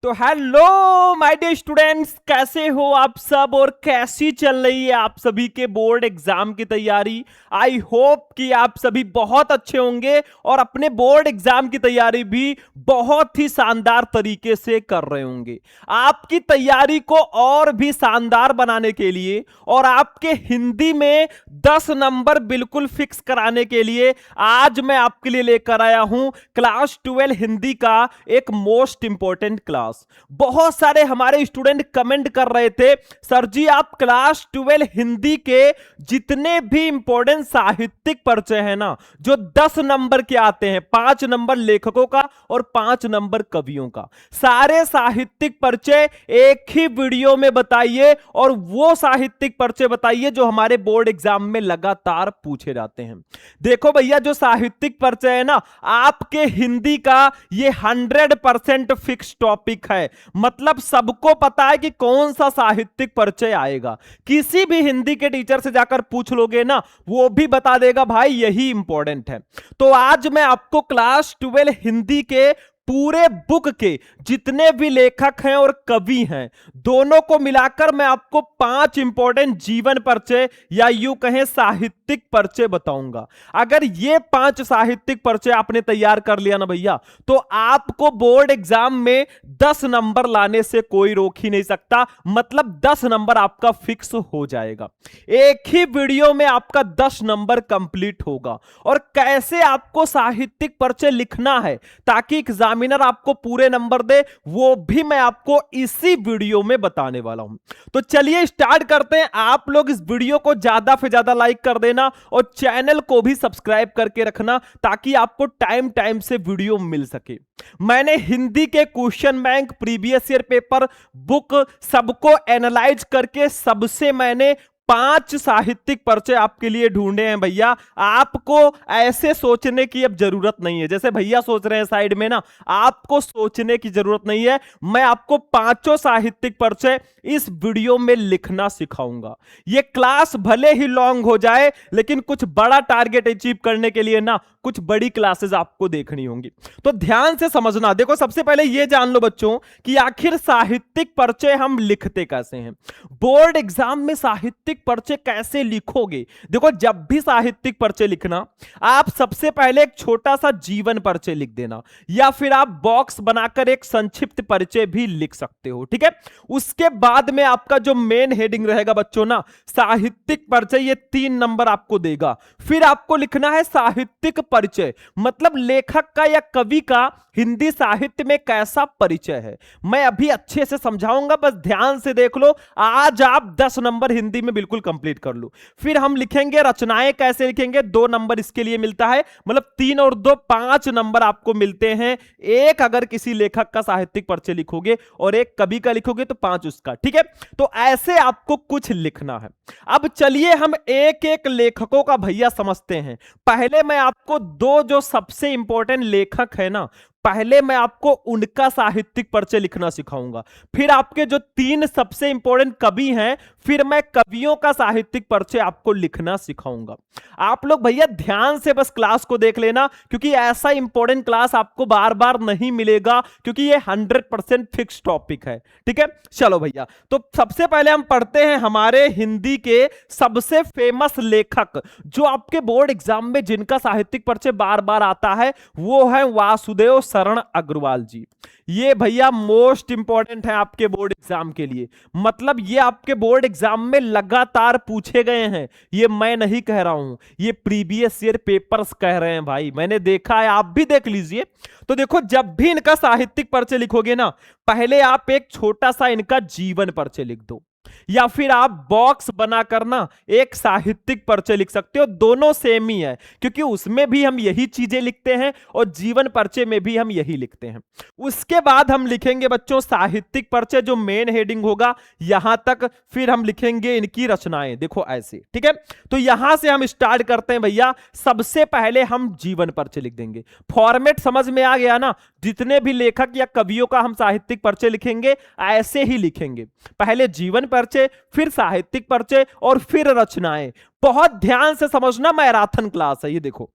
तो hello my dear students, कैसे हो आप सब और कैसी चल रही है आप सभी के बोर्ड एग्जाम की तैयारी। आई होप कि आप सभी बहुत अच्छे होंगे और अपने बोर्ड एग्जाम की तैयारी भी बहुत ही शानदार तरीके से कर रहे होंगे। आपकी तैयारी को और भी शानदार बनाने के लिए और आपके हिंदी में 10 नंबर बिल्कुल फिक्स कराने के लिए आज मैं आपके लिए लेकर आया हूं क्लास 12 हिंदी का एक मोस्ट इंपॉर्टेंट क्लास। बहुत सारे हमारे स्टूडेंट कमेंट कर रहे थे, सर जी आप क्लास 12 हिंदी के जितने भी इंपॉर्टेंट साहित्यिक परिचय है ना, जो 10 नंबर के आते हैं, 5 नंबर लेखकों का और 5 नंबर कवियों का, सारे साहित्यिक परिचय एक ही वीडियो में बताइए और वो साहित्यिक परिचय बताइए जो हमारे बोर्ड एग्जाम में लगातार पूछे जाते हैं। देखो भैया, जो साहित्यिक परिचय है ना आपके हिंदी का, ये 100% फिक्स टॉपिक है। मतलब सबको पता है कि कौन सा साहित्यिक परिचय आएगा। किसी भी हिंदी के टीचर से जाकर पूछ लोगे ना, वो भी बता देगा भाई यही इंपॉर्टेंट है। तो आज मैं आपको क्लास 12 हिंदी के पूरे बुक के जितने भी लेखक हैं और कवि हैं, दोनों को मिलाकर मैं आपको 5 इंपॉर्टेंट जीवन परिचय या यूं कहें साहित्यिक परिचय बताऊंगा। अगर ये 5 साहित्यिक परिचय आपने तैयार कर लिया ना भैया, तो आपको बोर्ड एग्जाम में 10 नंबर लाने से कोई रोक ही नहीं सकता। मतलब 10 नंबर आपका फिक्स हो जाएगा। एक ही वीडियो में आपका 10 नंबर कंप्लीट होगा। और कैसे आपको साहित्यिक परिचय लिखना है ताकि एग्जामिनर आपको पूरे नंबर दे, वो भी मैं आपको इसी वीडियो में बताने वाला हूं। तो चलिए स्टार्ट करते हैं। आप लोग इस वीडियो को ज्यादा से ज्यादा लाइक कर देना और चैनल को भी सब्सक्राइब करके रखना ताकि आपको टाइम टाइम से वीडियो मिल सके। मैंने हिंदी के question bank, previous year paper, book सबको एनालाइज करके सबसे मैंने 5 साहित्यिक परिचय आपके लिए ढूंढे हैं भैया। आपको ऐसे सोचने की अब जरूरत नहीं है जैसे भैया सोच रहे हैं साइड में ना, आपको सोचने की जरूरत नहीं है। मैं आपको 5 साहित्यिक परिचय इस वीडियो में लिखना सिखाऊंगा। ये क्लास भले ही लॉन्ग हो जाए, लेकिन कुछ बड़ा टारगेट अचीव करने के लिए ना कुछ बड़ी क्लासेस आपको देखनी होंगी। तो ध्यान से समझना। देखो, सबसे पहले ये जान लो बच्चों कि आखिर साहित्यिक परिचय हम लिखते कैसे हैं। बोर्ड एग्जाम में साहित्यिक परिचय कैसे लिखोगे? देखो, जब भी साहित्यिक परिचय लिखना, आप सबसे पहले एक छोटा सा जीवन परिचय लिख देना, या फिर आप बॉक्स बनाकर एक संक्षिप्त परिचय भी लिख सकते हो। ठीक है, उसके बाद में आपका जो मेन हेडिंग रहेगा बच्चों ना, साहित्यिक परिचय, ये 3 नंबर आपको देगा। फिर आपको लिखना है साहित्यिक परिचय, मतलब लेखक का या कवि का हिंदी साहित्य में कैसा परिचय है। मैं अभी अच्छे से समझाऊंगा, बस ध्यान से देख लो। आज आप 10 नंबर हिंदी में बिल्कुल कंप्लीट कर लो। फिर हम लिखेंगे रचनाएं कैसे लिखेंगे, 2 नंबर इसके लिए मिलता है। मतलब 3 और 2 5 नंबर आपको मिलते हैं। एक अगर किसी लेखक का साहित्यिक परिचय लिखोगे और एक कवि का लिखोगे तो 5 उसका। ठीक है, तो ऐसे आपको कुछ लिखना है। अब चलिए हम एक एक लेखकों का भैया समझते हैं। पहले मैं आपको 2 जो सबसे इंपॉर्टेंट लेखक है ना, पहले मैं आपको उनका साहित्यिक परिचय लिखना सिखाऊंगा। फिर आपके जो 3 सबसे इंपॉर्टेंट कवि हैं, फिर मैं कवियों का साहित्यिक परिचय आपको लिखना सिखाऊंगा। आप लोग भैया ध्यान से बस क्लास को देख लेना, क्योंकि ऐसा इंपॉर्टेंट क्लास आपको बार बार नहीं मिलेगा, क्योंकि ये 100% फिक्स टॉपिक है। ठीक है, चलो भैया, तो सबसे पहले हम पढ़ते हैं हमारे हिंदी के सबसे फेमस लेखक, जो आपके बोर्ड एग्जाम में जिनका साहित्यिक परिचय बार बार आता है, वो है वासुदेव शरण अग्रवाल जी। ये भैया मोस्ट इंपॉर्टेंट है आपके बोर्ड एग्जाम के लिए। मतलब ये आपके बोर्ड एग्जाम में लगातार पूछे गए हैं। ये मैं नहीं कह रहा हूं, ये प्रीवियस ईयर पेपर्स कह रहे हैं भाई, मैंने देखा है, आप भी देख लीजिए। तो देखो, जब भी इनका साहित्यिक परिचय लिखोगे ना, पहले आप एक छोटा सा इनका जीवन परिचय लिख दो, या फिर आप बॉक्स बनाकर ना एक साहित्यिक परिचय लिख सकते हो। दोनों सेम ही है, क्योंकि उसमें भी हम यही चीजें लिखते हैं और जीवन परिचय में भी हम यही लिखते हैं। उसके बाद हम लिखेंगे बच्चों साहित्यिक परिचय, जो मेन हेडिंग होगा यहां तक। फिर हम लिखेंगे इनकी रचनाएं, देखो ऐसे। ठीक है, तो यहां से हम स्टार्ट करते हैं भैया। सबसे पहले हम जीवन परिचय लिख देंगे। फॉर्मेट समझ में आ गया ना? जितने भी लेखक या कवियों का हम साहित्यिक परिचय लिखेंगे ऐसे ही लिखेंगे। पहले जीवन परिचय, फिर साहित्यिक परिचय और फिर रचनाएं। बहुत ध्यान से समझना, मैराथन क्लास है ये। देखो,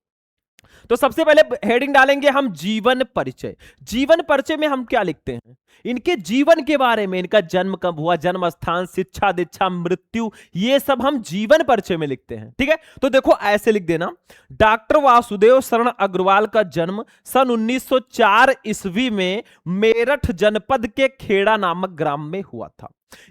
तो सबसे पहले हेडिंग डालेंगे हम जीवन परिचय। जीवन परिचय में हम क्या लिखते हैं? इनके जीवन के बारे में, इनका जन्म कब हुआ, जन्म स्थान, शिक्षा दीक्षा, मृत्यु, ये सब हम जीवन परिचय में लिखते हैं। ठीक है, तो देखो ऐसे लिख देना, डॉक्टर वासुदेव शरण अग्रवाल का जन्म सन 1904 ईस्वी में मेरठ जनपद के खेड़ा नामक ग्राम में हुआ था।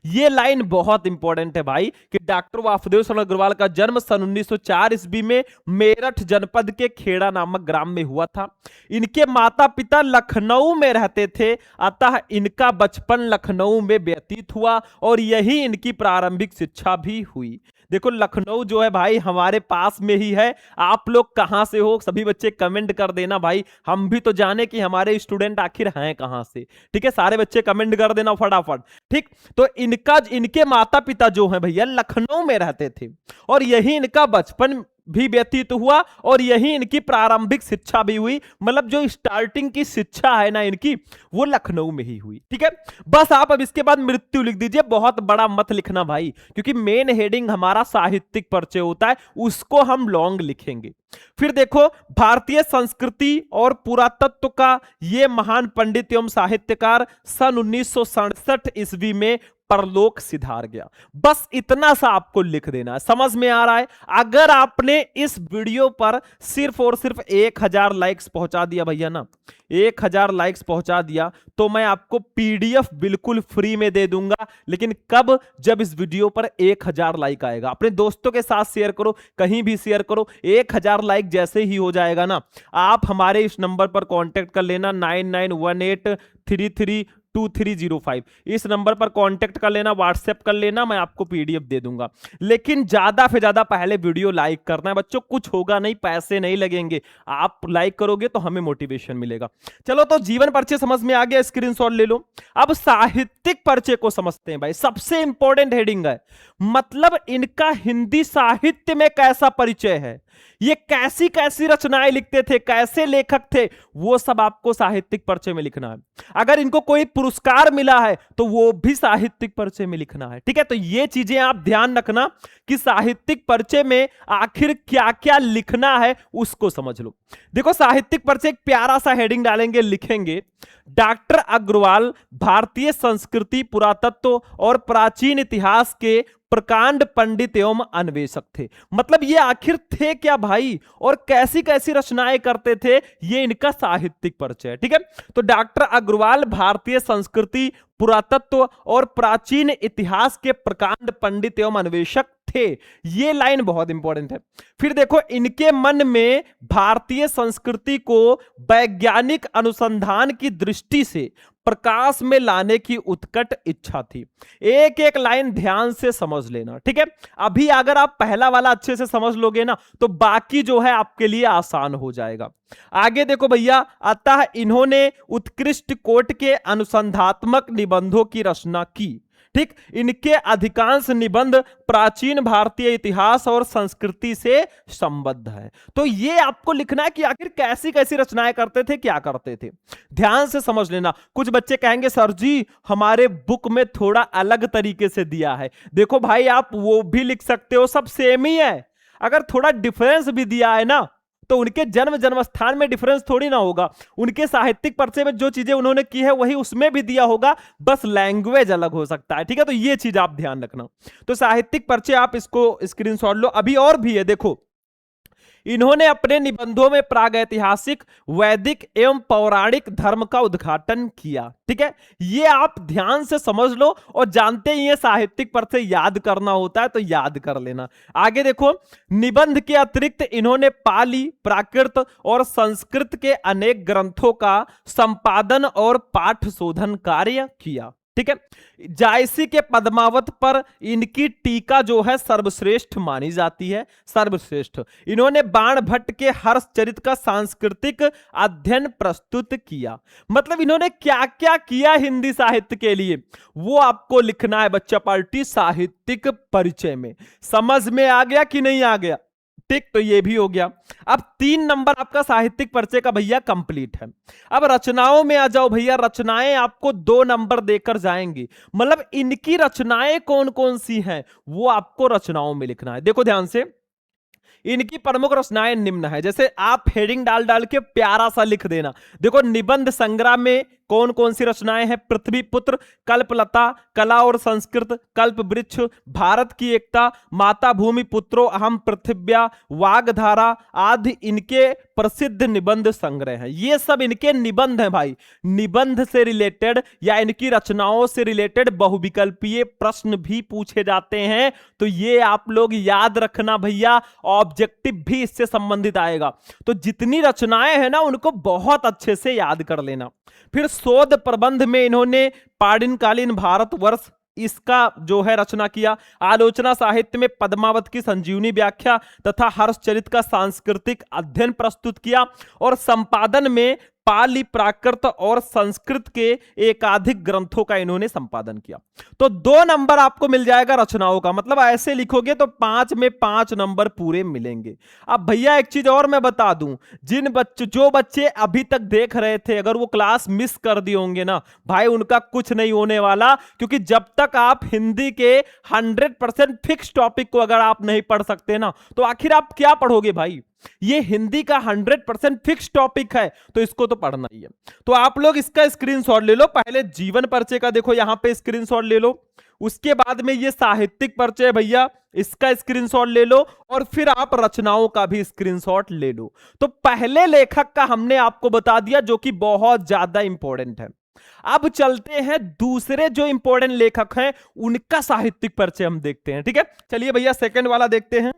ये लाइन बहुत इंपॉर्टेंट है भाई कि डॉक्टर वासुदेव शरण अग्रवाल का जन्म सन 1904 ईस्वी में मेरठ जनपद के खेड़ा नामक ग्राम में हुआ था। इनके माता पिता लखनऊ में रहते थे, अतः इनका बचपन लखनऊ में व्यतीत हुआ और यही इनकी प्रारंभिक शिक्षा भी हुई। देखो लखनऊ जो है भाई हमारे पास में ही है। आप लोग कहां से हो सभी बच्चे कमेंट कर देना भाई, हम भी तो जाने कि हमारे स्टूडेंट आखिर हैं कहां से। ठीक है, सारे बच्चे कमेंट कर देना फटाफट। ठीक, तो इनके माता पिता जो हैं भैया लखनऊ में रहते थे और यही इनका बचपन भी व्यतीत हुआ और यही इनकी प्रारंभिक शिक्षा भी हुई। मतलब जो स्टार्टिंग की शिक्षा है ना इनकी, वो लखनऊ में ही हुई। ठीक है, बस आप अब इसके बाद मृत्यु लिख दीजिए, बहुत बड़ा मत लिखना भाई, क्योंकि मेन हेडिंग हमारा साहित्यिक परिचय होता है, उसको हम लॉन्ग लिखेंगे। फिर देखो, भारतीय संस्कृति और पुरातत्व का ये महान पंडित एवं साहित्यकार सन 1967 ईस्वी में परलोक सिधार गया। बस इतना सा आपको लिख देना है। समझ में आ रहा है? अगर आपने इस वीडियो पर सिर्फ और सिर्फ 1000 लाइक्स पहुंचा दिया भैया ना, 1000 लाइक्स पहुंचा दिया, तो मैं आपको पीडीएफ बिल्कुल फ्री में दे दूंगा। लेकिन कब? जब इस वीडियो पर 1000 लाइक आएगा। अपने दोस्तों के साथ शेयर करो, कहीं भी शेयर करो। 1000 लाइक जैसे ही हो जाएगा ना, आप हमारे इस नंबर पर कांटेक्ट कर लेना, 9918332305। इस नंबर पर कांटेक्ट कर लेना, व्हाट्सएप कर लेना, मैं आपको पीडीएफ दे दूंगा। लेकिन ज्यादा से ज्यादा पहले वीडियो लाइक करना है बच्चों, कुछ होगा नहीं, पैसे नहीं लगेंगे, आप लाइक करोगे तो हमें मोटिवेशन मिलेगा। चलो, तो जीवन परिचय समझ में आ गया, स्क्रीनशॉट ले लो। अब साहित्यिक परिचय को समझते हैं भाई, सबसे इंपॉर्टेंट हेडिंग है, मतलब इनका हिंदी साहित्य में कैसा परिचय है, ये कैसी कैसी रचनाएं लिखते थे, कैसे लेखक थे, वो सब आपको साहित्यिक परिचय में लिखना है। अगर इनको कोई पुरस्कार मिला है तो वो भी साहित्यिक परिचय में लिखना है। ठीक है, तो ये चीजें आप ध्यान रखना कि साहित्यिक परिचय में आखिर क्या क्या लिखना है, उसको समझ लो। देखो, साहित्यिक परिचय एक प्यारा सा हेडिंग डालेंगे, लिखेंगे, डॉक्टर अग्रवाल भारतीय संस्कृति, पुरातत्व और प्राचीन इतिहास के प्रकांड पंडित एवं अन्वेषक थे। मतलब ये आखिर थे क्या भाई, और कैसी कैसी रचनाएं करते थे, ये इनका साहित्यिक परिचय है। ठीक है, तो डॉक्टर अग्रवाल भारतीय संस्कृति, पुरातत्व और प्राचीन इतिहास के प्रकांड पंडित एवं अन्वेषक थे। ये लाइन बहुत इंपॉर्टेंट है। फिर देखो, इनके मन में भारतीय संस्कृति को वैज्ञानिक अनुसंधान की दृष्टि से प्रकाश में लाने की उत्कट इच्छा थी। एक एक लाइन ध्यान से समझ लेना। ठीक है, अभी अगर आप पहला वाला अच्छे से समझ लोगे ना, तो बाकी जो है आपके लिए आसान हो जाएगा। आगे देखो भैया, अतः इन्होंने उत्कृष्ट कोटि के अनुसंधात्मक निबंधों की रचना की। ठीक, इनके अधिकांश निबंध प्राचीन भारतीय इतिहास और संस्कृति से संबद्ध है। तो ये आपको लिखना है कि आखिर कैसी कैसी रचनाएं करते थे, क्या करते थे, ध्यान से समझ लेना। कुछ बच्चे कहेंगे सर जी हमारे बुक में थोड़ा अलग तरीके से दिया है। देखो भाई, आप वो भी लिख सकते हो, सब सेम ही है। अगर थोड़ा डिफरेंस भी दिया है ना, तो उनके जन्म स्थान में डिफरेंस थोड़ी ना होगा। उनके साहित्यिक परिचय में जो चीजें उन्होंने की है वही उसमें भी दिया होगा, बस लैंग्वेज अलग हो सकता है। ठीक है, तो ये चीज आप ध्यान रखना। तो साहित्यिक परिचय आप इसको स्क्रीनशॉट लो। अभी और भी है, देखो, इन्होंने अपने निबंधों में प्रागैतिहासिक, वैदिक एवं पौराणिक धर्म का उद्घाटन किया। ठीक है, ये आप ध्यान से समझ लो, और जानते ही ये साहित्यिक परिचय याद करना होता है तो याद कर लेना। आगे देखो, निबंध के अतिरिक्त इन्होंने पाली, प्राकृत और संस्कृत के अनेक ग्रंथों का संपादन और पाठ शोधन कार्य किया। ठीक है, जायसी के पद्मावत पर इनकी टीका जो है सर्वश्रेष्ठ मानी जाती है, सर्वश्रेष्ठ। इन्होंने बाण भट्ट के हर्षचरित का सांस्कृतिक अध्ययन प्रस्तुत किया। मतलब इन्होंने क्या क्या किया हिंदी साहित्य के लिए, वो आपको लिखना है बच्चा पार्टी साहित्यिक परिचय में। समझ में आ गया कि नहीं आ गया? ठीक, तो ये भी हो गया। अब 3 नंबर आपका साहित्यिक परिचय का भैया कंप्लीट है। अब रचनाओं में आ जाओ भैया। रचनाएं आपको 2 नंबर देकर जाएंगी, मतलब इनकी रचनाएं कौन कौन सी हैं वो आपको रचनाओं में लिखना है। देखो ध्यान से, इनकी प्रमुख रचनाएं निम्न है, जैसे आप हेडिंग डाल डाल के प्यारा सा लिख देना। देखो निबंध संग्रह में कौन कौन सी रचनाएं हैं? पृथ्वी पुत्र, कल्पलता, कला और संस्कृत, कल्प वृक्ष, भारत की एकता, माता भूमि पुत्रो अहम पृथिव्या, वागधारा आदि इनके प्रसिद्ध निबंध संग्रह हैं। ये सब इनके निबंध हैं भाई। निबंध से रिलेटेड या इनकी रचनाओं से रिलेटेड बहुविकल्पीय प्रश्न भी पूछे जाते हैं, तो ये आप लोग याद रखना भैया, ऑब्जेक्टिव भी इससे संबंधित आएगा। तो जितनी रचनाएं हैं ना उनको बहुत अच्छे से याद कर लेना। फिर शोध प्रबंध में इन्होंने पाणिनकालीन भारतवर्ष इसका जो है रचना किया। आलोचना साहित्य में पद्मावत की संजीवनी व्याख्या तथा हर्षचरित का सांस्कृतिक अध्ययन प्रस्तुत किया। और संपादन में पाली, प्राकृत और संस्कृत के एकाधिक ग्रंथों का इन्होंने संपादन किया। तो 2 नंबर आपको मिल जाएगा रचनाओं का, मतलब ऐसे लिखोगे तो 5 में 5 नंबर पूरे मिलेंगे। अब भैया एक चीज और मैं बता दूं, जो बच्चे अभी तक देख रहे थे, अगर वो क्लास मिस कर दिए होंगे ना भाई, उनका कुछ नहीं होने वाला, क्योंकि जब तक आप हिंदी के 100% फिक्स टॉपिक को अगर आप नहीं पढ़ सकते ना, तो आखिर आप क्या पढ़ोगे भाई। ये हिंदी का 100% फिक्स टॉपिक है, तो इसको तो पढ़ना ही है। तो आप लोग इसका स्क्रीनशॉट ले लो। पहले जीवन परिचय का देखो यहां पे स्क्रीनशॉट ले लो, उसके बाद में ये साहित्यिक परिचय भैया इसका स्क्रीनशॉट ले लो, और फिर आप रचनाओं का भी स्क्रीनशॉट ले लो। तो पहले लेखक का हमने आपको बता दिया, जो कि बहुत ज्यादा इंपॉर्टेंट है। अब चलते हैं दूसरे जो इंपॉर्टेंट लेखक हैं उनका साहित्यिक परिचय हम देखते हैं। ठीक है, चलिए भैया सेकंड वाला देखते हैं।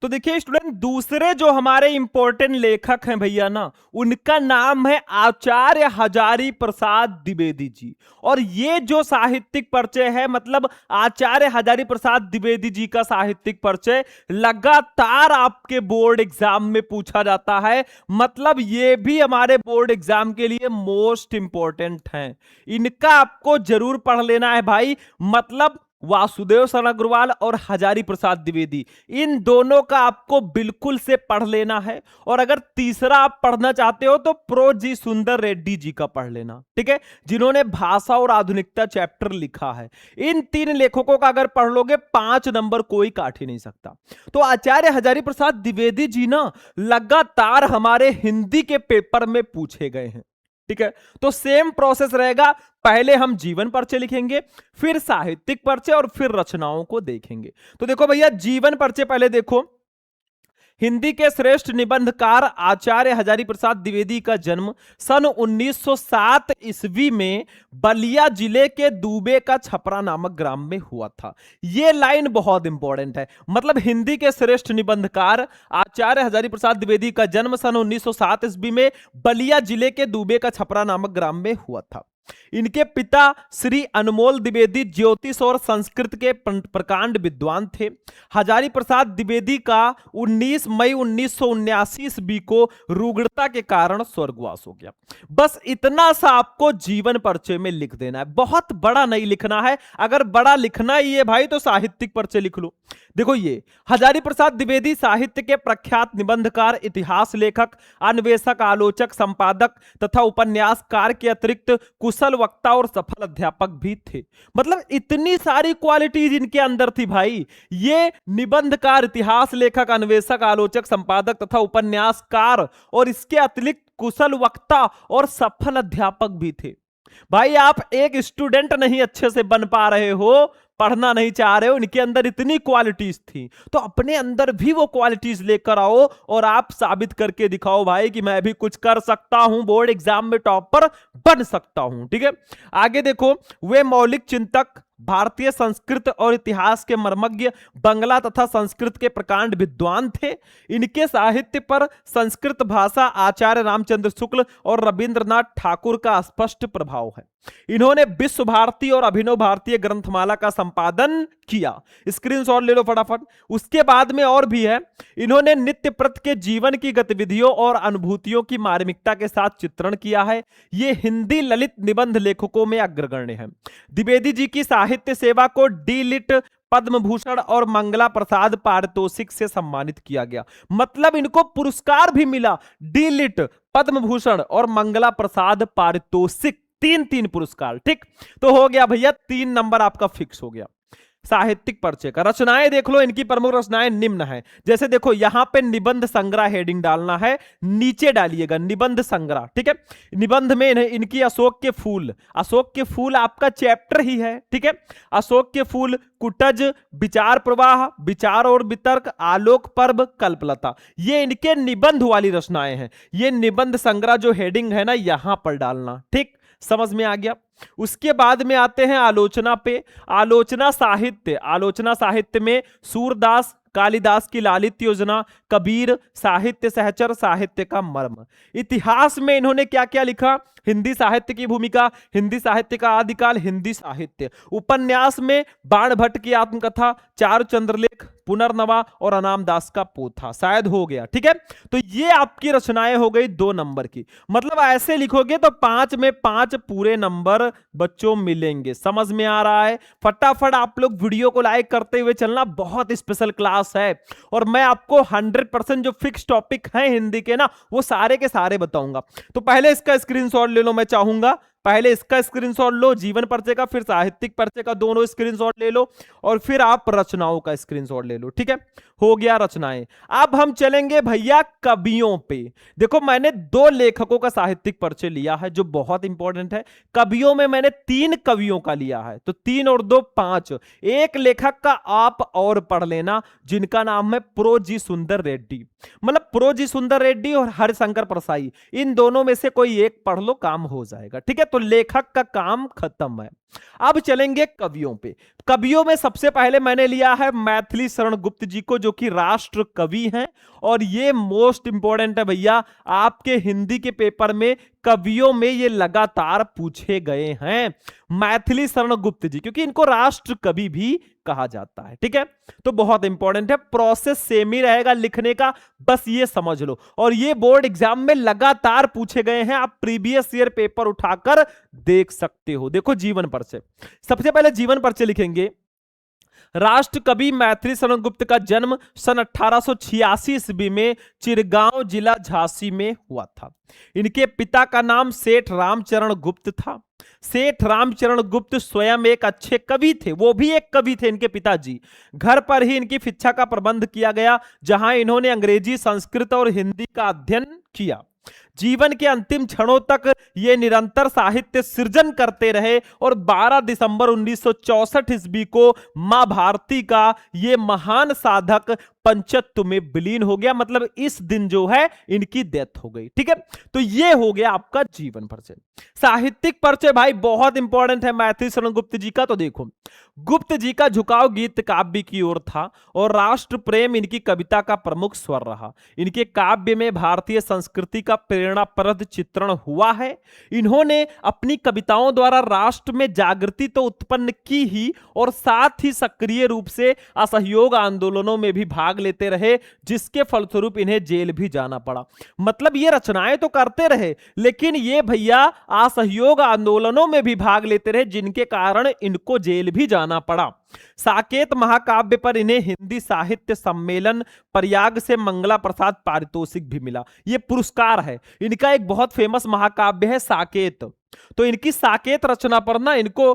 तो देखिए स्टूडेंट, दूसरे जो हमारे इंपॉर्टेंट लेखक हैं भैया ना, उनका नाम है आचार्य हजारी प्रसाद द्विवेदी जी। और ये जो साहित्यिक परिचय है, मतलब आचार्य हजारी प्रसाद द्विवेदी जी का साहित्यिक परिचय लगातार आपके बोर्ड एग्जाम में पूछा जाता है। मतलब ये भी हमारे बोर्ड एग्जाम के लिए मोस्ट इंपॉर्टेंट हैं। इनका आपको जरूर पढ़ लेना है भाई। मतलब वासुदेव शरण अग्रवाल और हजारी प्रसाद द्विवेदी, इन दोनों का आपको बिल्कुल से पढ़ लेना है। और अगर तीसरा आप पढ़ना चाहते हो तो प्रो जी सुंदर रेड्डी जी का पढ़ लेना, ठीक है, जिन्होंने भाषा और आधुनिकता चैप्टर लिखा है। इन 3 लेखकों का अगर पढ़ लोगे 5 नंबर कोई काट ही नहीं सकता। तो आचार्य हजारी प्रसाद द्विवेदी जी ना लगातार हमारे हिंदी के पेपर में पूछे गए हैं। ठीक है, तो सेम प्रोसेस रहेगा। पहले हम जीवन परिचय लिखेंगे, फिर साहित्यिक परिचय और फिर रचनाओं को देखेंगे। तो देखो भैया, जीवन परिचय पहले देखो। हिंदी के श्रेष्ठ निबंधकार आचार्य हजारी प्रसाद द्विवेदी का जन्म सन 1907 ईस्वी में बलिया जिले के दूबे का छपरा नामक ग्राम में हुआ था। यह लाइन बहुत इंपॉर्टेंट है। मतलब हिंदी के श्रेष्ठ निबंधकार आचार्य हजारी प्रसाद द्विवेदी का जन्म सन 1907 ईस्वी में बलिया जिले के दूबे का छपरा नामक ग्राम में हुआ था। इनके पिता श्री अनमोल द्विवेदी ज्योतिष और संस्कृत के प्रकांड विद्वान थे। हजारी प्रसाद द्विवेदी का 19 मई 1979 ईस्वी को रुग्णता के कारण स्वर्गवास हो गया। बस इतना सा आपको जीवन परिचय में लिख देना है, बहुत बड़ा नहीं लिखना है। अगर बड़ा लिखना ही है भाई तो साहित्यिक परिचय लिख लो। देखो, ये हजारी प्रसाद द्विवेदी साहित्य के प्रख्यात निबंधकार, इतिहास लेखक, अन्वेषक, आलोचक, संपादक तथा उपन्यासकार के अतिरिक्त कुशल वक्ता और सफल अध्यापक भी थे। मतलब इतनी सारी क्वालिटीज इनके अंदर थी भाई। ये निबंधकार, इतिहास लेखक, अन्वेषक, आलोचक, संपादक तथा उपन्यासकार और इसके अतिरिक्त कुशल वक्ता और सफल अध्यापक भी थे। भाई आप एक स्टूडेंट नहीं अच्छे से बन पा रहे हो, पढ़ना नहीं चाह रहे हो, इनके अंदर इतनी क्वालिटीज थी, तो अपने अंदर भी वो क्वालिटीज लेकर आओ और आप साबित करके दिखाओ भाई कि मैं भी कुछ कर सकता हूं, बोर्ड एग्जाम में टॉपर बन सकता हूं। ठीक है, आगे देखो। वे मौलिक चिंतक, भारतीय संस्कृत और इतिहास के मर्मज्ञ, बंगला तथा संस्कृत के प्रकांड विद्वान थे। इनके साहित्य पर संस्कृत भाषा, आचार्य रामचंद्र शुक्ल और रविंद्रनाथ ठाकुर का स्पष्ट प्रभाव है। इन्होंने विश्व भारती और अभिनव भारतीय ग्रंथमाला का संपादन किया। स्क्रीनशॉट ले लो फटाफट। उसके बाद में और भी है। इन्होंने नित्य प्रत के जीवन की गतिविधियों और अनुभूतियों की मार्मिकता के साथ चित्रण किया है। ये हिंदी ललित निबंध लेखकों में अग्रगण्य है। द्विवेदी जी की साहित्य सेवा को डी लिट, पद्म भूषण और मंगला प्रसाद पारितोषिक से सम्मानित किया गया। मतलब इनको पुरस्कार भी मिला, डी लिट, पद्म भूषण और मंगला प्रसाद पारितोषिक, 3 पुरस्कार। ठीक, तो हो गया भैया, 3 नंबर आपका फिक्स हो गया। साहित्यिक परिचय का। रचनाएं देख लो, इनकी प्रमुख रचनाएं निम्न है। जैसे देखो यहां पे निबंध संग्रह हेडिंग डालना है, नीचे डालिएगा निबंध संग्रह, ठीक है। निबंध में इनकी अशोक के फूल, अशोक के फूल आपका चैप्टर ही है, ठीक है। अशोक के फूल, कुटज, विचार प्रवाह, विचार और वितर्क, आलोक पर्व, कल्पलता, ये इनके निबंध वाली रचनाएं हैं। ये निबंध संग्रह जो हेडिंग है ना, यहां पर डालना, ठीक, समझ में आ गया। उसके बाद में आते हैं आलोचना पे। आलोचना साहित्य, आलोचना साहित्य में सूरदास, कालिदास की लालित योजना, कबीर, साहित्य सहचर, साहित्य का मर्म। इतिहास में इन्होंने क्या क्या लिखा? हिंदी साहित्य की भूमिका, हिंदी साहित्य का आदिकाल, हिंदी साहित्य। उपन्यास में बाण भट्ट की आत्मकथा, चारु चंद्रलेख, पुनर्नवा और अनाम दास का पोथा। शायद हो गया, ठीक है। तो ये आपकी रचनाएं हो गई 2 नंबर की। मतलब ऐसे लिखोगे तो 5 में 5 पूरे नंबर बच्चों मिलेंगे। समझ में आ रहा है? फटाफट आप लोग वीडियो को लाइक करते हुए चलना, बहुत स्पेशल क्लास है और मैं आपको 100% जो फिक्स टॉपिक है हिंदी के ना, वो सारे के सारे बताऊंगा। तो पहले इसका स्क्रीनशॉट ले लो, मैं चाहूंगा पहले इसका स्क्रीनशॉट लो, जीवन परिचय का, फिर साहित्यिक परिचय का, दोनों स्क्रीनशॉट ले लो और फिर आप रचनाओं का स्क्रीनशॉट ले लो, ठीक है। हो गया रचनाएं। अब हम चलेंगे भैया कवियों पे। देखो मैंने 2 लेखकों का साहित्यिक परिचय लिया है जो बहुत इंपॉर्टेंट है। कवियों में मैंने 3 कवियों का लिया है, तो 3 और 2 5। एक लेखक का आप और पढ़ लेना जिनका नाम है प्रो जी सुंदर रेड्डी। मतलब प्रो जी सुंदर रेड्डी और हरिशंकर परसाई, इन दोनों में से कोई एक पढ़ लो, काम हो जाएगा, ठीक है। तो लेखक का काम खत्म है। अब चलेंगे कवियों पे। कवियों में सबसे पहले मैंने लिया है मैथिली शरण गुप्त जी को, जो कि राष्ट्र कवि हैं और ये मोस्ट इंपॉर्टेंट है भैया, आपके हिंदी के पेपर में कवियों में ये लगातार पूछे गए हैं, मैथिली शरण गुप्त जी, क्योंकि इनको राष्ट्र कवि भी कहा जाता है, ठीक है। तो बहुत इंपॉर्टेंट है, प्रोसेस सेम ही रहेगा लिखने का, बस ये समझ लो। और ये बोर्ड एग्जाम में लगातार पूछे गए हैं, आप प्रीवियस ईयर पेपर उठाकर देख सकते हो। देखो जीवन परिचय, सबसे पहले जीवन परिचय लिखेंगे। राष्ट्र कवि मैथिली शरण गुप्त का जन्म सन 1886 ईस्वी में चिरगांव जिला झांसी में हुआ था। इनके पिता का नाम सेठ रामचरण गुप्त था। सेठ रामचरण गुप्त स्वयं एक अच्छे कवि थे, वो भी एक कवि थे इनके पिताजी। घर पर ही इनकी शिक्षा का प्रबंध किया गया, जहां इन्होंने अंग्रेजी, संस्कृत और हिंदी का अध्ययन किया। जीवन के अंतिम क्षणों तक ये निरंतर साहित्य सृजन करते रहे और 12 दिसंबर 1964 ईस्वी को मां भारती का ये महान साधक पंचत्व में विलीन हो गया। मतलब इस दिन जो है इनकी डेथ हो गई, ठीक है। तो ये हो गया आपका जीवन परिचय। साहित्यिक परिचय भाई बहुत इंपॉर्टेंट है मैथिली शरण गुप्त जी का। तो देखो गुप्त जी का झुकाव गीत काव्य की ओर था और राष्ट्र प्रेम इनकी कविता का प्रमुख स्वर रहा। इनके काव्य में भारतीय संस्कृति का प्रेरणाप्रद चित्रण हुआ है। इन्होंने अपनी कविताओं द्वारा राष्ट्र में जागृति तो उत्पन्न की ही और साथ ही सक्रिय रूप से असहयोग आंदोलनों में भी भाग लेते रहे, जिसके फलस्वरूप इन्हें जेल भी जाना पड़ा। मतलब ये रचनाएं तो करते रहे, लेकिन ये भैया असहयोग आंदोलनों में भी भाग लेते रहे, जिनके कारण इनको जेल भी जाना पड़ा। साकेत महाकाव्य पर इन्हें हिंदी साहित्य सम्मेलन प्रयाग से मंगला प्रसाद पारितोषिक भी मिला। ये पुरस्कार है इनका। एक बहुत फेमस महाकाव्य है साकेत, तो इनकी साकेत रचना पर ना इनको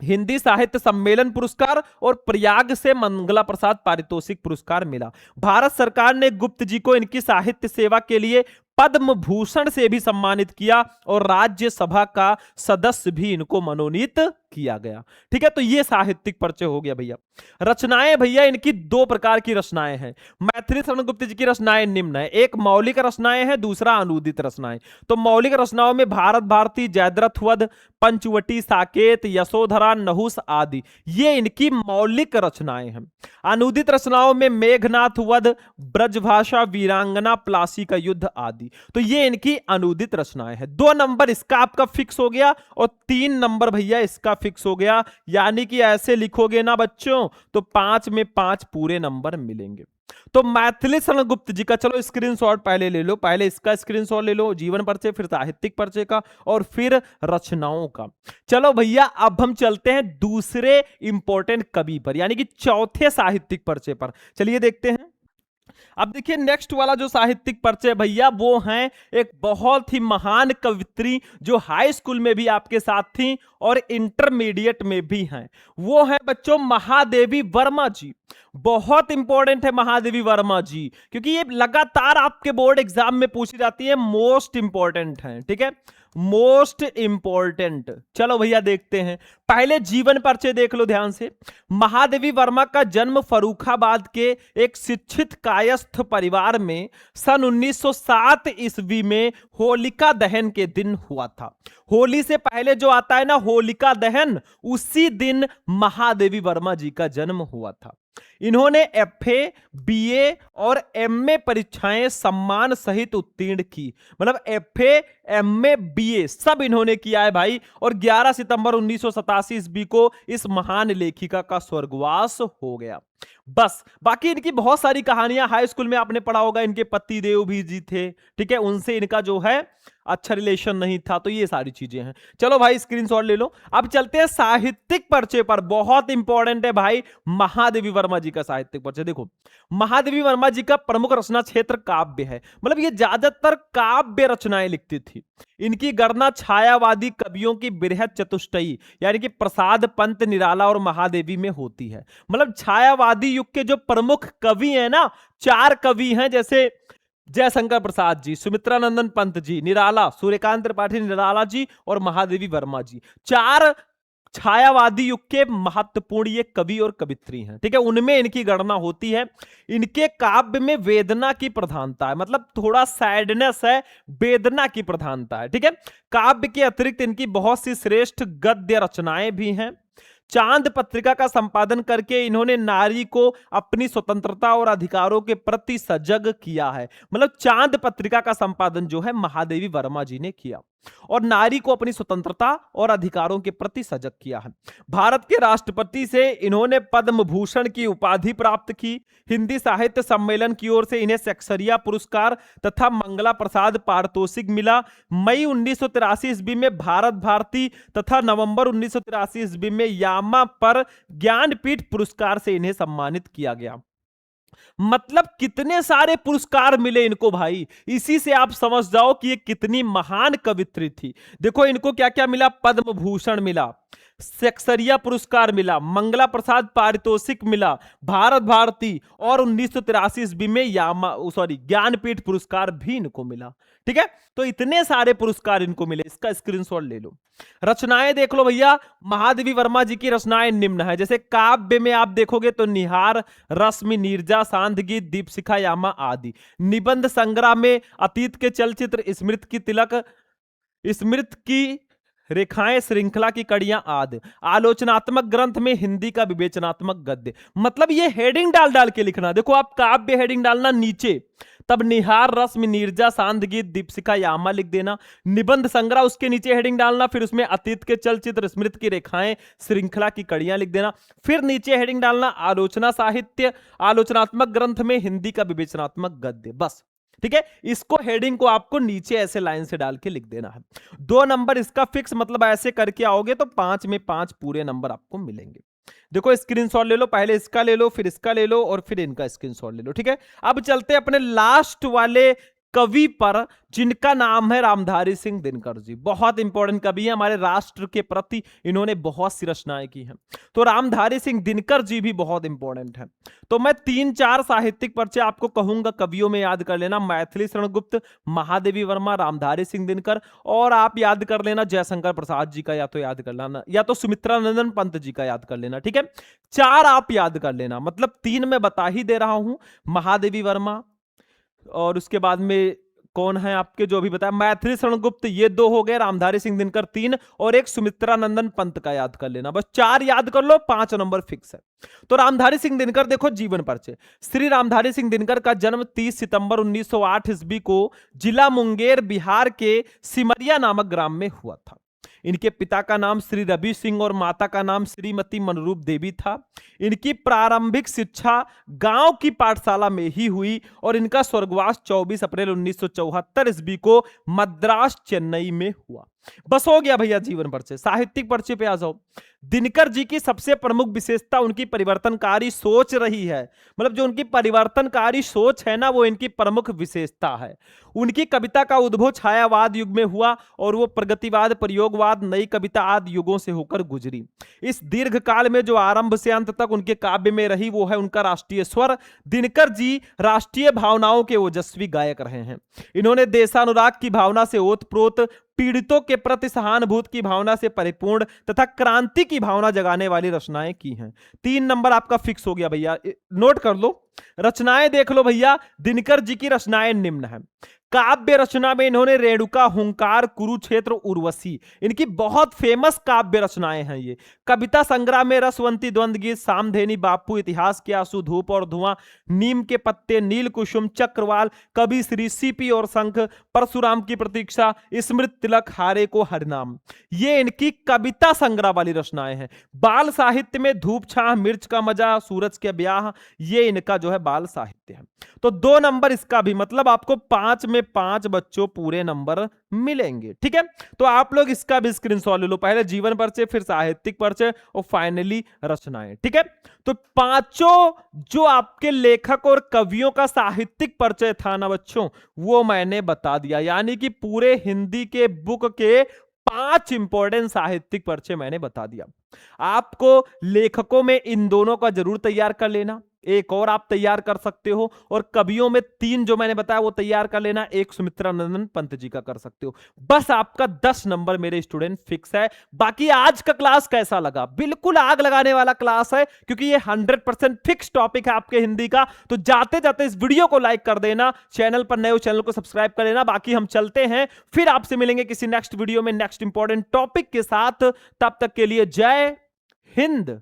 हिंदी साहित्य सम्मेलन पुरस्कार और प्रयाग से मंगला प्रसाद पारितोषिक पुरस्कार मिला। भारत सरकार ने गुप्त जी को इनकी साहित्य सेवा के लिए पद्म भूषण से भी सम्मानित किया और राज्यसभा का सदस्य भी इनको मनोनीत किया गया, ठीक है। तो ये साहित्यिक परिचय हो गया भैया। रचनाएं भैया इनकी 2 प्रकार की रचनाएं हैं। मैथिली शरण गुप्त जी की रचनाएं निम्न है, एक मौलिक रचनाएं हैं, दूसरा अनुदित रचनाएं। तो मौलिक रचनाओं में भारत भारती, जयद्रथ वध, पंचवटी, साकेत, यशोधरा, नहुस आदि, ये इनकी मौलिक रचनाएं हैं। अनुदित रचनाओं में मेघनाथ वध, ब्रजभाषा, वीरांगना, प्लासी का युद्ध आदि, तो ये इनकी अनुदित रचनाएं हैं। 2 नंबर इसका आपका फिक्स हो गया और 3 नंबर भैया इसका फिक्स हो गया। यानी कि ऐसे लिखोगे ना बच्चों तो 5 में 5 पूरे नंबर मिलेंगे। तो मैथिली शरण गुप्त जी का चलो स्क्रीनशॉट पहले ले लो, पहले इसका स्क्रीनशॉट ले लो, जीवन परिचय, फिर साहित्यिक परिचय का और फिर रचनाओं का। चलो भैया अब हम चलते हैं दूसरे इंपॉर्टेंट कवि पर, यानी कि चौथे साहित्यिक परिचय पर। चलिए देखते हैं। अब देखिए नेक्स्ट वाला जो साहित्यिक परिचय भैया वो हैं एक बहुत ही महान कवित्री जो हाई स्कूल में भी आपके साथ थी और इंटरमीडिएट में भी हैं। वो है बच्चों महादेवी वर्मा जी। बहुत इंपॉर्टेंट है महादेवी वर्मा जी, क्योंकि ये लगातार आपके बोर्ड एग्जाम में पूछी जाती है, मोस्ट इंपॉर्टेंट है। ठीक है, मोस्ट इंपॉर्टेंट। चलो भैया देखते हैं, पहले जीवन परिचय देख लो ध्यान से। महादेवी वर्मा का जन्म फर्रुखाबाद के एक शिक्षित कायस्थ परिवार में सन 1907 ईस्वी में होलिका दहन के दिन हुआ था। होली से पहले जो आता है ना होलिका दहन, उसी दिन महादेवी वर्मा जी का जन्म हुआ था। इन्होंने एफए, बीए और एमए परीक्षाएं सम्मान सहित उत्तीर्ण की। मतलब एफए, एमए, बीए सब इन्होंने किया है भाई। और 11 सितंबर 1987 ईस्वी को इस महान लेखिका का स्वर्गवास हो गया। बस बाकी इनकी बहुत सारी कहानियां हाई स्कूल में आपने पढ़ा होगा। इनके पति देव भी जी थे, ठीक है, उनसे इनका जो है अच्छा रिलेशन नहीं था, तो ये सारी चीजें हैं। चलो भाई स्क्रीनशॉट ले लो। अब चलते हैं साहित्यिक परिचय पर, बहुत इंपॉर्टेंट है भाई महादेवी वर्मा जी का साहित्यिक परिचय। देखो महादेवी वर्मा जी का प्रमुख रचना क्षेत्र काव्य है, मतलब ये ज्यादातर काव्य रचनाएं लिखती थी। इनकी गणना छायावादी कवियों की बृहद चतुष्टयी यानी कि प्रसाद, पंत, निराला और महादेवी में होती है। मतलब छायावादी युग के जो प्रमुख कवि हैं ना, 4 कवि हैं, जैसे जयशंकर प्रसाद जी, सुमित्रानंदन पंत जी, निराला, सूर्यकांत त्रिपाठी निराला जी और महादेवी वर्मा जी, 4 छायावादी युग के महत्वपूर्ण ये कवि और कवित्री हैं। ठीक है, उनमें इनकी गणना होती है। इनके काव्य में वेदना की प्रधानता है, मतलब थोड़ा सैडनेस है, वेदना की प्रधानता है। ठीक है, काव्य के अतिरिक्त इनकी बहुत सी श्रेष्ठ गद्य रचनाएं भी हैं। चांद पत्रिका का संपादन करके इन्होंने नारी को अपनी स्वतंत्रता और अधिकारों के प्रति सजग किया है। मतलब चांद पत्रिका का संपादन जो है महादेवी वर्मा जी ने किया और नारी को अपनी स्वतंत्रता और अधिकारों के प्रति सजग किया है। भारत के राष्ट्रपति से इन्होंने पद्म भूषण की उपाधि प्राप्त की। हिंदी साहित्य सम्मेलन की ओर से इन्हें सेक्सरिया पुरस्कार तथा मंगला प्रसाद पारितोषिक मिला। मई 1983 ईस्वी में भारत भारती तथा नवंबर 1983 ईस्वी में यामा पर ज्ञानपीठ पुरस्कार से इन्हें सम्मानित किया गया। मतलब कितने सारे पुरस्कार मिले इनको भाई, इसी से आप समझ जाओ कि ये कितनी महान कवित्री थी। देखो इनको क्या क्या मिला, पद्म भूषण मिला, सेक्सरिया पुरस्कार मिला, मंगला प्रसाद पारितोषिक मिला, भारत भारती और 1983 ईस्वी में ज्ञानपीठ पुरस्कार भी इनको मिला। ठीक है, तो इतने सारे पुरस्कार इनको मिले, इसका स्क्रीनशॉट ले लो। रचनाएं देख लो भैया, महादेवी वर्मा जी की रचनाएं निम्न है। जैसे काव्य में आप देखोगे तो निहार, रश्मि, नीरजा, सांदगीत, दीपशिखा, यामा आदि। निबंध संग्रह में अतीत के चलचित्र, स्मृत की तिलक, स्मृत की रेखाएं, श्रृंखला की कड़ियां आदि। आलोचनात्मक ग्रंथ में हिंदी का विवेचनात्मक गद्य। मतलब ये हेडिंग डाल डाल के लिखना। देखो आप काव्य हेडिंग डालना नीचे, तब निहार, रश्मि, नीरजा, सांदगीत, दीपशिखा, यामा लिख देना। निबंध संग्रह उसके नीचे हेडिंग डालना, फिर उसमें अतीत के चलचित्र, स्मृत की रेखाएं, श्रृंखला की कड़ियां लिख देना। फिर नीचे हेडिंग डालना आलोचना साहित्य, आलोचनात्मक ग्रंथ में हिंदी का विवेचनात्मक गद्य। बस ठीक है, इसको हेडिंग को आपको नीचे ऐसे लाइन से डाल के लिख देना है। 2 नंबर इसका फिक्स, मतलब ऐसे करके आओगे तो 5 में 5 पूरे नंबर आपको मिलेंगे। देखो स्क्रीनशॉट ले लो, पहले इसका ले लो, फिर इसका ले लो और फिर इनका स्क्रीनशॉट ले लो। ठीक है, अब चलते अपने लास्ट वाले कवि पर, जिनका नाम है रामधारी सिंह दिनकर जी। बहुत इंपॉर्टेंट कवि है, हमारे राष्ट्र के प्रति इन्होंने बहुत सी रचनाएं की हैं। तो रामधारी सिंह दिनकर जी भी बहुत इंपॉर्टेंट है। तो मैं 3-4 साहित्यिक परिचय आपको कहूंगा, कवियों में याद कर लेना। मैथिली शरण गुप्त, महादेवी वर्मा, रामधारी सिंह दिनकर, और आप याद कर लेना जयशंकर प्रसाद जी का, या तो याद कर लेना, या तो सुमित्रानंदन पंत जी का याद कर लेना। ठीक है, 4 आप याद कर लेना, मतलब 3 मैं बता ही दे रहा हूं, महादेवी वर्मा, और उसके बाद में कौन है आपके जो अभी बताया, मैथिली शरण गुप्त, ये 2 हो गए, रामधारी सिंह दिनकर 3, और एक सुमित्रानंदन पंत का याद कर लेना। बस 4 याद कर लो, 5 नंबर फिक्स है। तो रामधारी सिंह दिनकर देखो जीवन परिचय। श्री रामधारी सिंह दिनकर का जन्म 30 सितंबर 1908 ईस्वी को जिला मुंगेर, बिहार के सिमरिया नामक ग्राम में हुआ था। इनके पिता का नाम श्री रवि सिंह और माता का नाम श्रीमती मनरूप देवी था। इनकी प्रारंभिक शिक्षा गांव की पाठशाला में ही हुई और इनका स्वर्गवास 24 अप्रैल 1974 ईस्वी को मद्रास, चेन्नई में हुआ। बस हो गया भैया जीवन परिचय। साहित्यिक परिचय पे आ जाओ। दिनकर जी की सबसे प्रमुख विशेषता उनकी परिवर्तनकारी सोच रही है। मतलब जो उनकी परिवर्तनकारी सोच है ना, वो इनकी प्रमुख विशेषता है। उनकी कविता का उद्भव छायावाद युग में हुआ और वो प्रगतिवाद, प्रयोगवाद, नई कविता आदि युगों से होकर गुजरी। इस दीर्घ काल में जो आरंभ से अंत तक उनके काव्य में रही, वो है उनका राष्ट्रीय स्वर। दिनकर जी राष्ट्रीय भावनाओं के ओजस्वी गायक रहे हैं। इन्होंने देशानुराग की भावना से ओतप्रोत, पीड़ितों के प्रति सहानुभूति की भावना से परिपूर्ण तथा क्रांति की भावना जगाने वाली रचनाएं की हैं। 3 नंबर आपका फिक्स हो गया भैया, नोट कर लो। रचनाएं देख लो भैया, दिनकर जी की रचनाएं निम्न है। काव्य रचना में इन्होंने रेणुका, हुंकार, कुरुक्षेत्र, उर्वशी, इनकी बहुत फेमस काव्य रचनाएं हैं ये। कविता संग्रह में रसवंती, द्वंद्व गीत, सामधेनी, बापू, इतिहास के आंसू, धूप और धुआं, नीम के पत्ते, नील कुसुम, चक्रवाल, कवि श्री, सीपी और शंख, परशुराम की प्रतीक्षा, स्मृत तिलक, हारे को हरिनाम, ये इनकी कविता संग्रह वाली रचनाएं हैं। बाल साहित्य में धूप छाह, मिर्च का मजा, सूरज के ब्याह, ये इनका जो है बाल साहित्य है। तो 2 नंबर इसका भी, मतलब आपको 5 में 5 बच्चों पूरे नंबर मिलेंगे। ठीक है, तो आप लोग इसका भी स्क्रीनशॉट ले लो। पहले जीवन परिचय, फिर साहित्यिक परिचय और फाइनली रचनाएं। ठीक है, तो पांचों जो आपके लेखक और कवियों का साहित्यिक परिचय था ना बच्चों, वो मैंने बता दिया। यानी कि पूरे हिंदी के बुक के 5 इंपॉर्टेंट साहित्यिक परिचय मैंने बता दिया। आपको लेखकों में इन दोनों का जरूर तैयार कर लेना, एक और आप तैयार कर सकते हो, और कवियों में 3 जो मैंने बताया वो तैयार कर लेना, एक सुमित्रा नंदन पंत जी का कर सकते हो। बस आपका 10 नंबर मेरे स्टूडेंट फिक्स है। बाकी आज का क्लास कैसा लगा? बिल्कुल आग लगाने वाला क्लास है, क्योंकि ये 100% फिक्स टॉपिक है आपके हिंदी का। तो जाते जाते इस वीडियो को लाइक कर देना, चैनल पर नए हो चैनल को सब्सक्राइब कर लेना। बाकी हम चलते हैं, फिर आपसे मिलेंगे किसी नेक्स्ट वीडियो में नेक्स्ट इंपॉर्टेंट टॉपिक के साथ। तब तक के लिए जय हिंद।